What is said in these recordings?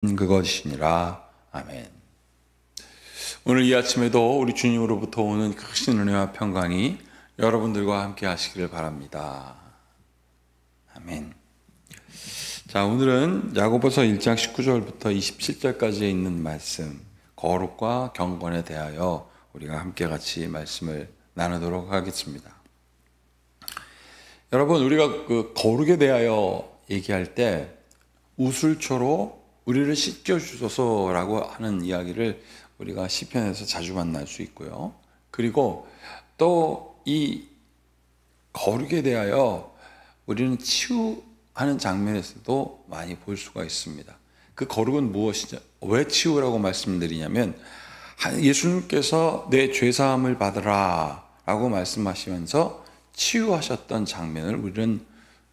그것이니라. 아멘. 오늘 이 아침에도 우리 주님으로부터 오는 크신 은혜와 평강이 여러분들과 함께 하시기를 바랍니다. 아멘. 자, 오늘은 야고보서 1장 19절부터 27절까지에 있는 말씀, 거룩과 경건에 대하여 우리가 함께 같이 말씀을 나누도록 하겠습니다. 여러분, 우리가 그 거룩에 대하여 얘기할 때 우슬초로 우리를 씻겨주소서라고 하는 이야기를 우리가 시편에서 자주 만날 수 있고요. 그리고 또 이 거룩에 대하여 우리는 치유하는 장면에서도 많이 볼 수가 있습니다. 그 거룩은 무엇이냐? 왜 치유라고 말씀드리냐면 예수님께서 내 죄사함을 받으라 라고 말씀하시면서 치유하셨던 장면을 우리는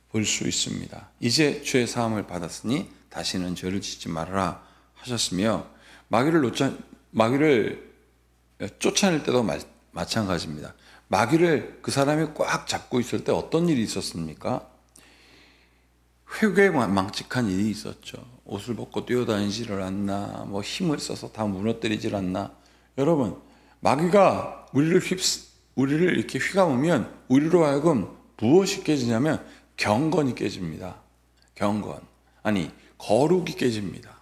볼 수 있습니다. 이제 죄사함을 받았으니 다시는 죄를 짓지 말아라 하셨으며, 마귀를 쫓아낼 때도 마찬가지입니다. 마귀를 그 사람이 꽉 잡고 있을 때 어떤 일이 있었습니까? 회개망측한 일이 있었죠. 옷을 벗고 뛰어다니지를 않나, 힘을 써서 다 무너뜨리질 않나. 여러분, 마귀가 우리를 이렇게 휘감으면 우리로 하여금 무엇이 깨지냐면 경건이 깨집니다. 거룩이 깨집니다.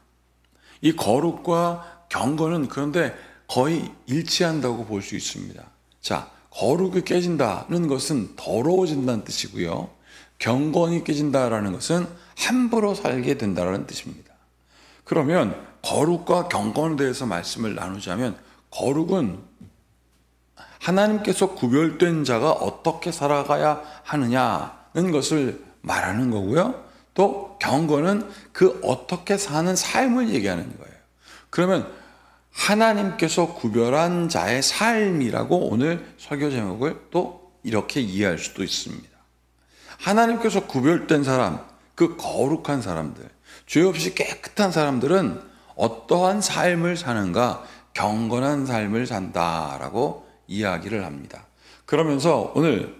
이 거룩과 경건은 그런데 거의 일치한다고 볼 수 있습니다. 자, 거룩이 깨진다는 것은 더러워진다는 뜻이고요. 경건이 깨진다라는 것은 함부로 살게 된다는 뜻입니다. 그러면 거룩과 경건에 대해서 말씀을 나누자면, 거룩은 하나님께서 구별된 자가 어떻게 살아가야 하느냐는 것을 말하는 거고요. 또 경건은 그 어떻게 사는 삶을 얘기하는 거예요. 그러면 하나님께서 구별한 자의 삶이라고 오늘 설교 제목을 또 이렇게 이해할 수도 있습니다. 하나님께서 구별된 사람, 그 거룩한 사람들, 죄 없이 깨끗한 사람들은 어떠한 삶을 사는가? 경건한 삶을 산다라고 이야기를 합니다. 그러면서 오늘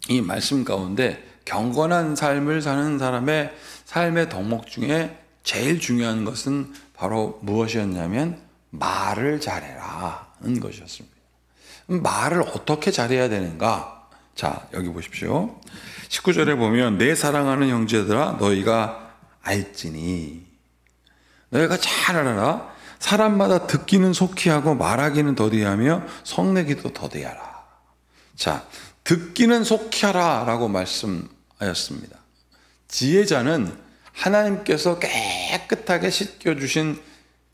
이 말씀 가운데 경건한 삶을 사는 사람의 삶의 덕목 중에 제일 중요한 것은 바로 무엇이었냐면 말을 잘해라는 것이었습니다. 말을 어떻게 잘해야 되는가? 자, 여기 보십시오. 19절에 보면 내 사랑하는 형제들아 너희가 알지니, 너희가 잘 알아라. 사람마다 듣기는 속히 하고 말하기는 더디하며 성내기도 더디하라. 자, 듣기는 속히 하라 라고 말씀하였습니다. 지혜자는 하나님께서 깨끗하게 씻겨주신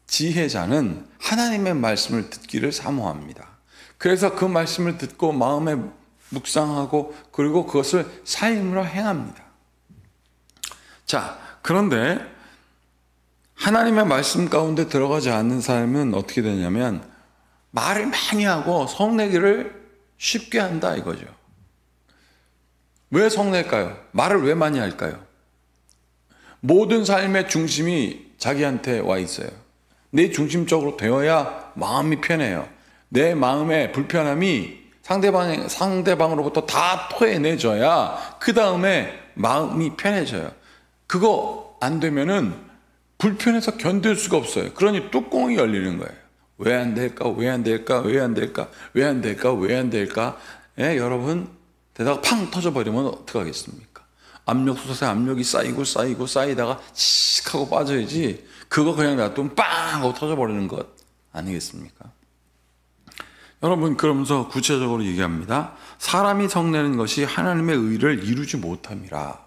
지혜자는 하나님의 말씀을 듣기를 사모합니다. 그래서 그 말씀을 듣고 마음에 묵상하고 그리고 그것을 삶으로 행합니다. 자, 그런데 하나님의 말씀 가운데 들어가지 않는 삶은 어떻게 되냐면 말을 많이 하고 성내기를 쉽게 한다 이거죠. 왜 성낼까요? 말을 왜 많이 할까요? 모든 삶의 중심이 자기한테 와 있어요. 내 중심적으로 되어야 마음이 편해요. 내 마음의 불편함이 상대방으로부터 다 토해내줘야 그 다음에 마음이 편해져요. 그거 안 되면은 불편해서 견딜 수가 없어요. 그러니 뚜껑이 열리는 거예요. 왜 안 될까? 왜 안 될까? 왜 안 될까? 왜 안 될까? 왜 안 될까? 예, 여러분, 대다가 팡 터져버리면 어떡하겠습니까? 압력솥에 압력이 쌓이다가 칙 하고 빠져야지, 그거 그냥 놔두면 빵 하고 터져버리는 것 아니겠습니까? 여러분, 그러면서 구체적으로 얘기합니다. 사람이 성내는 것이 하나님의 의를 이루지 못함이라.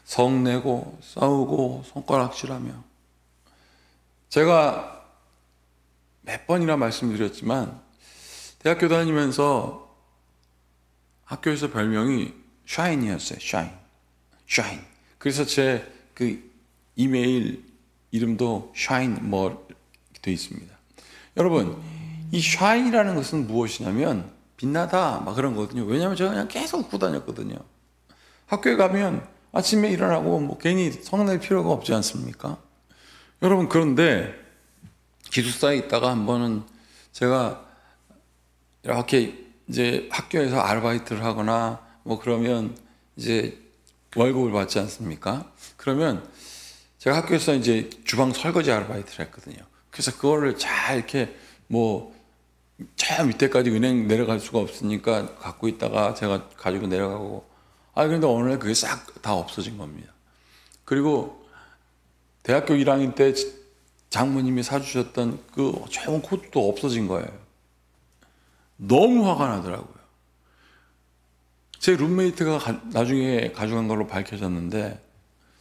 성내고 싸우고 손가락질하며, 제가 몇 번이나 말씀드렸지만 대학교 다니면서 학교에서 별명이 샤인이었어요. 샤인. 그래서 제 그 이메일 이름도 샤인 돼 있습니다. 여러분, 이 샤인이라는 것은 무엇이냐면 빛나다 막 그런 거거든요. 왜냐하면 제가 그냥 계속 웃고 다녔거든요. 학교에 가면 아침에 일어나고 괜히 성낼 필요가 없지 않습니까? 여러분, 그런데 기숙사에 있다가 한 번은 제가 이렇게 이제 학교에서 아르바이트를 하거나 그러면 이제 월급을 받지 않습니까? 그러면 제가 학교에서 이제 주방 설거지 아르바이트를 했거든요. 그래서 그거를 잘 이렇게 저 밑에까지 은행 내려갈 수가 없으니까 갖고 있다가 제가 가지고 내려가고, 그런데 어느 날 그게 싹 다 없어진 겁니다. 그리고 대학교 1학년 때 장모님이 사주셨던 그 좋은 코트도 없어진 거예요. 너무 화가 나더라고요. 제 룸메이트가 나중에 가져간 걸로 밝혀졌는데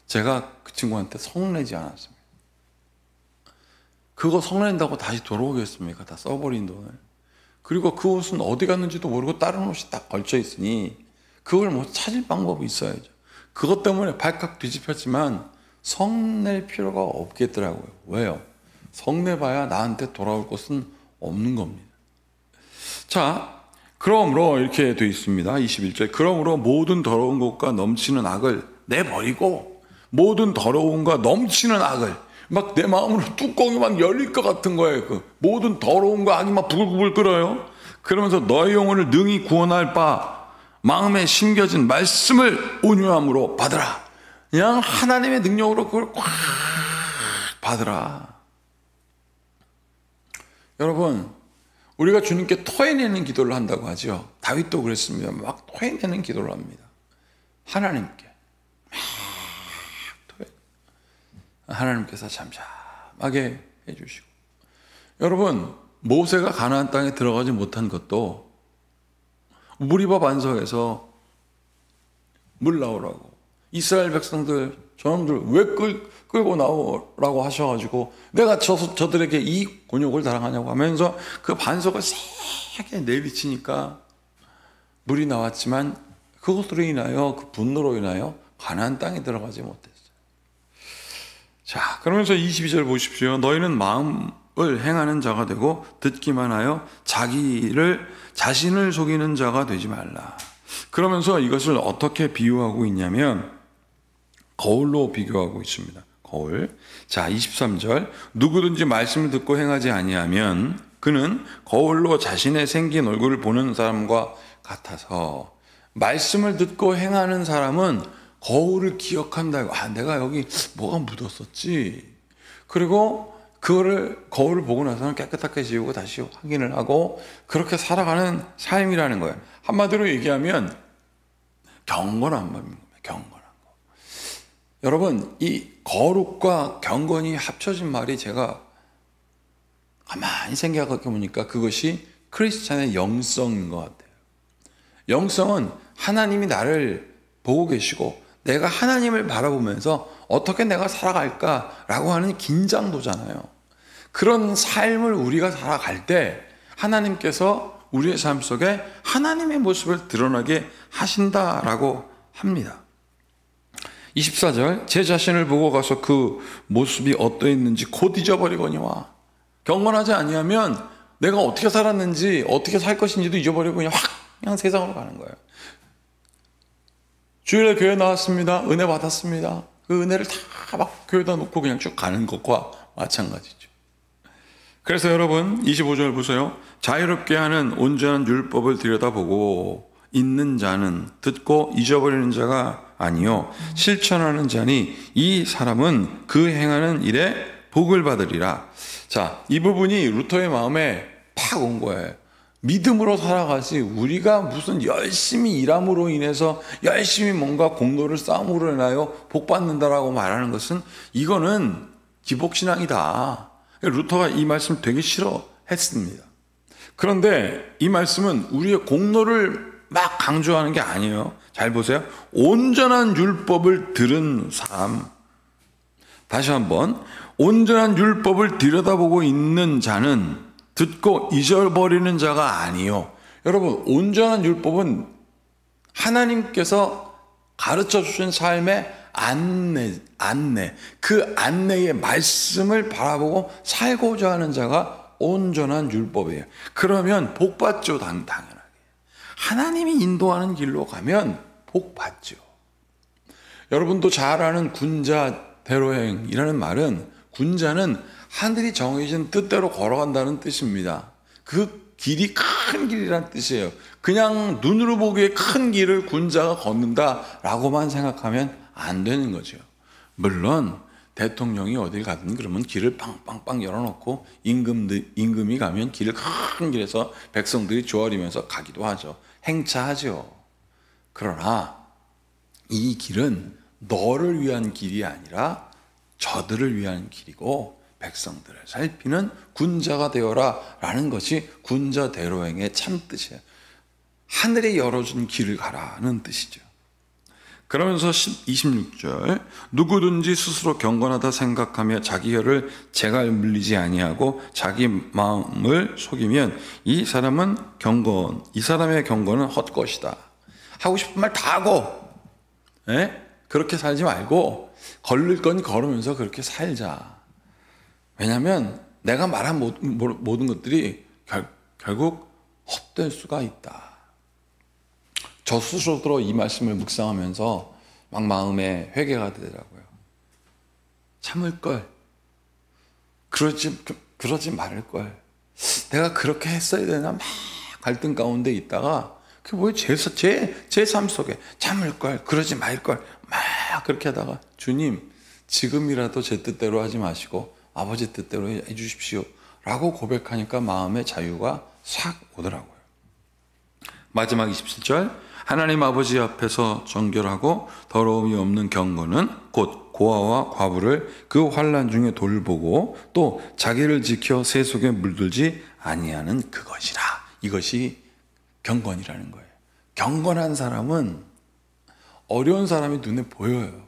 제가 그 친구한테 성내지 않았습니다. 그거 성낸다고 다시 돌아오겠습니까? 다 써버린 돈을. 그리고 그 옷은 어디 갔는지도 모르고 다른 옷이 딱 걸쳐 있으니 그걸 찾을 방법이 있어야죠. 그것 때문에 발칵 뒤집혔지만 성낼 필요가 없겠더라고요. 왜요? 성내봐야 나한테 돌아올 것은 없는 겁니다. 자, 그러므로 이렇게 되어 있습니다. 21절. 그러므로 모든 더러운 것과 넘치는 악을 내버리고, 모든 더러움과 넘치는 악을, 막 내 마음으로 뚜껑이 막 열릴 것 같은 거예요. 그 모든 더러움과 악이 막 부글부글 끓어요. 그러면서 너의 영혼을 능히 구원할 바 마음에 심겨진 말씀을 온유함으로 받으라. 그냥 하나님의 능력으로 그걸 꽉 받으라. 여러분, 우리가 주님께 토해내는 기도를 한다고 하죠. 다윗도 그랬습니다. 막 토해내는 기도를 합니다. 하나님께 막 토해. 하나님께서 잠잠하게 해주시고. 여러분, 모세가 가나안 땅에 들어가지 못한 것도 무리바 반석에서 물 나오라고, 이스라엘 백성들 저놈들 왜 끌고 나오라고 하셔가지고 내가 저들에게 이 곤욕을 당하냐고 하면서 그 반석을 세게 내비치니까 물이 나왔지만 그것으로 인하여, 그 분노로 인하여 가나안 땅에 들어가지 못했어요. 자, 그러면서 22절 보십시오. 너희는 마음을 행하는 자가 되고 듣기만 하여 자신을 속이는 자가 되지 말라. 그러면서 이것을 어떻게 비유하고 있냐면 거울로 비교하고 있습니다. 거울. 자, 23절. 누구든지 말씀을 듣고 행하지 아니하면 그는 거울로 자신의 생긴 얼굴을 보는 사람과 같아서, 말씀을 듣고 행하는 사람은 거울을 기억한다고. 내가 여기 뭐가 묻었었지. 그리고 거울을 보고 나서는 깨끗하게 지우고 다시 확인을 하고 그렇게 살아가는 삶이라는 거예요. 한마디로 얘기하면 경건한 법입니다. 경건한 거. 여러분, 이 거룩과 경건이 합쳐진 말이 제가 가만히 생각해 보니까 그것이 크리스찬의 영성인 것 같아요. 영성은 하나님이 나를 보고 계시고 내가 하나님을 바라보면서 어떻게 내가 살아갈까라고 하는 긴장도잖아요. 그런 삶을 우리가 살아갈 때 하나님께서 우리의 삶 속에 하나님의 모습을 드러나게 하신다라고 합니다. 24절. 제 자신을 보고 가서 그 모습이 어떠했는지 곧 잊어버리거니와. 경건하지 아니하면 내가 어떻게 살았는지 어떻게 살 것인지도 잊어버리고 그냥 세상으로 가는 거예요. 주일에 교회 나왔습니다. 은혜 받았습니다. 그 은혜를 다 막 교회에다 놓고 그냥 쭉 가는 것과 마찬가지죠. 그래서 여러분 25절 보세요. 자유롭게 하는 온전한 율법을 들여다보고 있는 자는 듣고 잊어버리는 자가 아니요 실천하는 자니 이 사람은 그 행하는 일에 복을 받으리라. 자, 이 부분이 루터의 마음에 팍 온 거예요. 믿음으로 살아가지 우리가 무슨 열심히 일함으로 인해서 열심히 뭔가 공로를 싸움으로 인하여 복 받는다라고 말하는 것은 이거는 기복신앙이다. 루터가 이 말씀 되게 싫어했습니다. 그런데 이 말씀은 우리의 공로를 막 강조하는 게 아니에요. 잘 보세요. 온전한 율법을 들은 사람. 다시 한번. 온전한 율법을 들여다보고 있는 자는 듣고 잊어버리는 자가 아니요. 여러분, 온전한 율법은 하나님께서 가르쳐 주신 삶의 안내, 그 안내의 말씀을 바라보고 살고자 하는 자가 온전한 율법이에요. 그러면 복 받죠, 당연하게. 하나님이 인도하는 길로 가면 복 받죠. 여러분도 잘 아는 군자 대로행이라는 말은, 군자는 하늘이 정해진 뜻대로 걸어간다는 뜻입니다. 그 길이 큰 길이란 뜻이에요. 그냥 눈으로 보기에 큰 길을 군자가 걷는다라고만 생각하면 안 되는 거죠. 물론 대통령이 어딜 가든 그러면 길을 빵빵빵 열어놓고 임금이 가면 길을 큰 길에서 백성들이 조아리면서 가기도 하죠. 행차하죠. 그러나 이 길은 너를 위한 길이 아니라 저들을 위한 길이고 백성들을 살피는 군자가 되어라 라는 것이 군자 대로행의 참뜻이에요. 하늘이 열어준 길을 가라는 뜻이죠. 그러면서 26절 누구든지 스스로 경건하다 생각하며 자기 혀를 재갈 물리지 아니하고 자기 마음을 속이면 이 사람의 경건은 헛것이다. 하고 싶은 말 다 하고 그렇게 살지 말고 걸릴 건 걸으면서 그렇게 살자. 왜냐하면 내가 말한 모든 것들이 결국 헛될 수가 있다. 저 스스로도 이 말씀을 묵상하면서 막 마음에 회개가 되더라고요. 참을 걸. 그러지 말을 걸. 내가 그렇게 했어야 되나 막 갈등 가운데 있다가 그게 뭐예요? 제 삶 속에 참을 걸, 그러지 말 걸 막 그렇게 하다가 주님 지금이라도 제 뜻대로 하지 마시고 아버지 뜻대로 해주십시오 라고 고백하니까 마음의 자유가 싹 오더라고요. 마지막 27절 하나님 아버지 앞에서 정결하고 더러움이 없는 경건은 곧 고아와 과부를 그 환난 중에 돌보고 또 자기를 지켜 새 속에 물들지 아니하는 그것이라. 이것이 경건이라는 거예요. 경건한 사람은 어려운 사람이 눈에 보여요.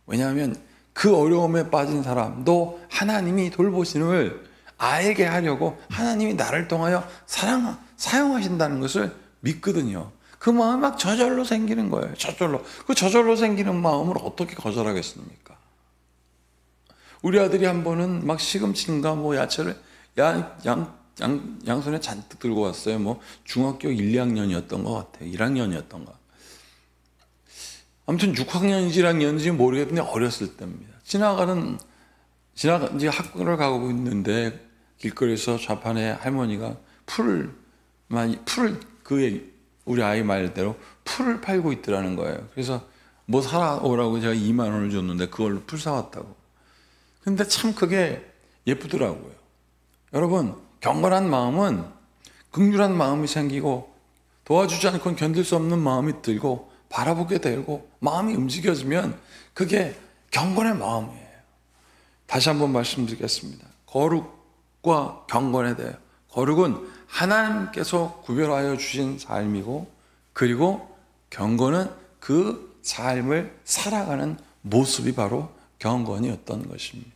왜냐하면 그 어려움에 빠진 사람도 하나님이 돌보심을 알게 하려고 하나님이 나를 통하여 사용하신다는 것을 믿거든요. 그 마음이 막 저절로 생기는 거예요. 그 저절로 생기는 마음을 어떻게 거절하겠습니까? 우리 아들이 한 번은 막 시금치인가 뭐 야채를 양손에 잔뜩 들고 왔어요. 뭐 중학교 1, 2학년이었던 것 같아요. 1학년이었던가. 아무튼 6학년인지 1학년인지 모르겠는데 어렸을 때입니다. 이제 학교를 가고 있는데 길거리에서 좌판에 할머니가 우리 아이 말대로 풀을 팔고 있더라는 거예요. 그래서 뭐 사오라고 제가 2만 원을 줬는데 그걸로 풀 사왔다고. 근데 참 그게 예쁘더라고요. 여러분, 경건한 마음은 긍휼한 마음이 생기고 도와주지 않고는 견딜 수 없는 마음이 들고 바라보게 되고 마음이 움직여지면 그게 경건의 마음이에요. 다시 한번 말씀드리겠습니다. 거룩과 경건에 대해 거룩은 하나님께서 구별하여 주신 삶이고 그리고 경건은 그 삶을 살아가는 모습이 바로 경건이었던 것입니다.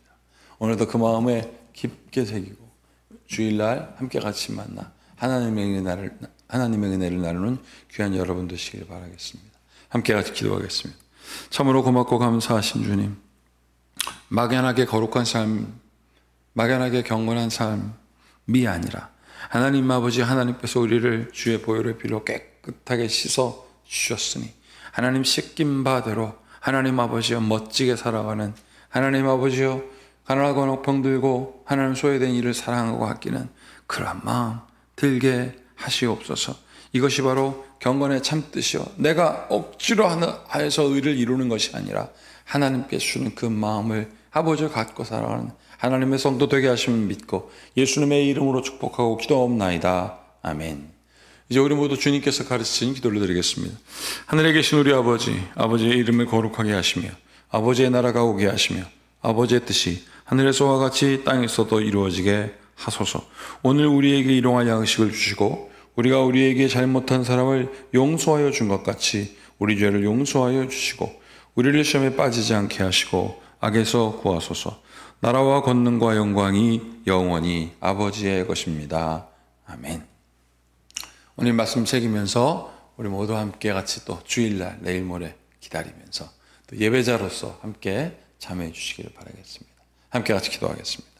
오늘도 그 마음에 깊게 새기고 주일날 함께 같이 만나 하나님의 은혜를 나누는 귀한 여러분 되시길 바라겠습니다. 함께 같이 기도하겠습니다. 참으로 고맙고 감사하신 주님, 막연하게 거룩한 삶, 막연하게 경건한 삶이 아니라 하나님 아버지 하나님께서 우리를 주의 보혈의 피로 깨끗하게 씻어 주셨으니 하나님 씻긴 바대로 하나님 아버지여 멋지게 살아가는 하나님 아버지여 가난하고 녹병 들고 하나님 소외된 이를 사랑하고 아끼는 그런 마음 들게 하시옵소서. 이것이 바로 경건의 참뜻이요 내가 억지로 하여서 의를 이루는 것이 아니라 하나님께 주는 그 마음을 아버지와 갖고 살아가는 하나님의 성도 되게 하심을 믿고 예수님의 이름으로 축복하고 기도하옵나이다. 아멘. 이제 우리 모두 주님께서 가르치신 기도를 드리겠습니다. 하늘에 계신 우리 아버지의 이름을 거룩하게 하시며 아버지의 나라가 오게 하시며 아버지의 뜻이 하늘에서와 같이 땅에서도 이루어지게 하소서. 오늘 우리에게 일용할 양식을 주시고 우리가 우리에게 잘못한 사람을 용서하여 준 것 같이 우리 죄를 용서하여 주시고 우리를 시험에 빠지지 않게 하시고 악에서 구하소서. 나라와 권능과 영광이 영원히 아버지의 것입니다. 아멘. 오늘 말씀 새기면서 우리 모두 함께 같이 또 주일날 내일 모레 기다리면서 또 예배자로서 함께 참여해 주시기를 바라겠습니다. 함께 같이 기도하겠습니다.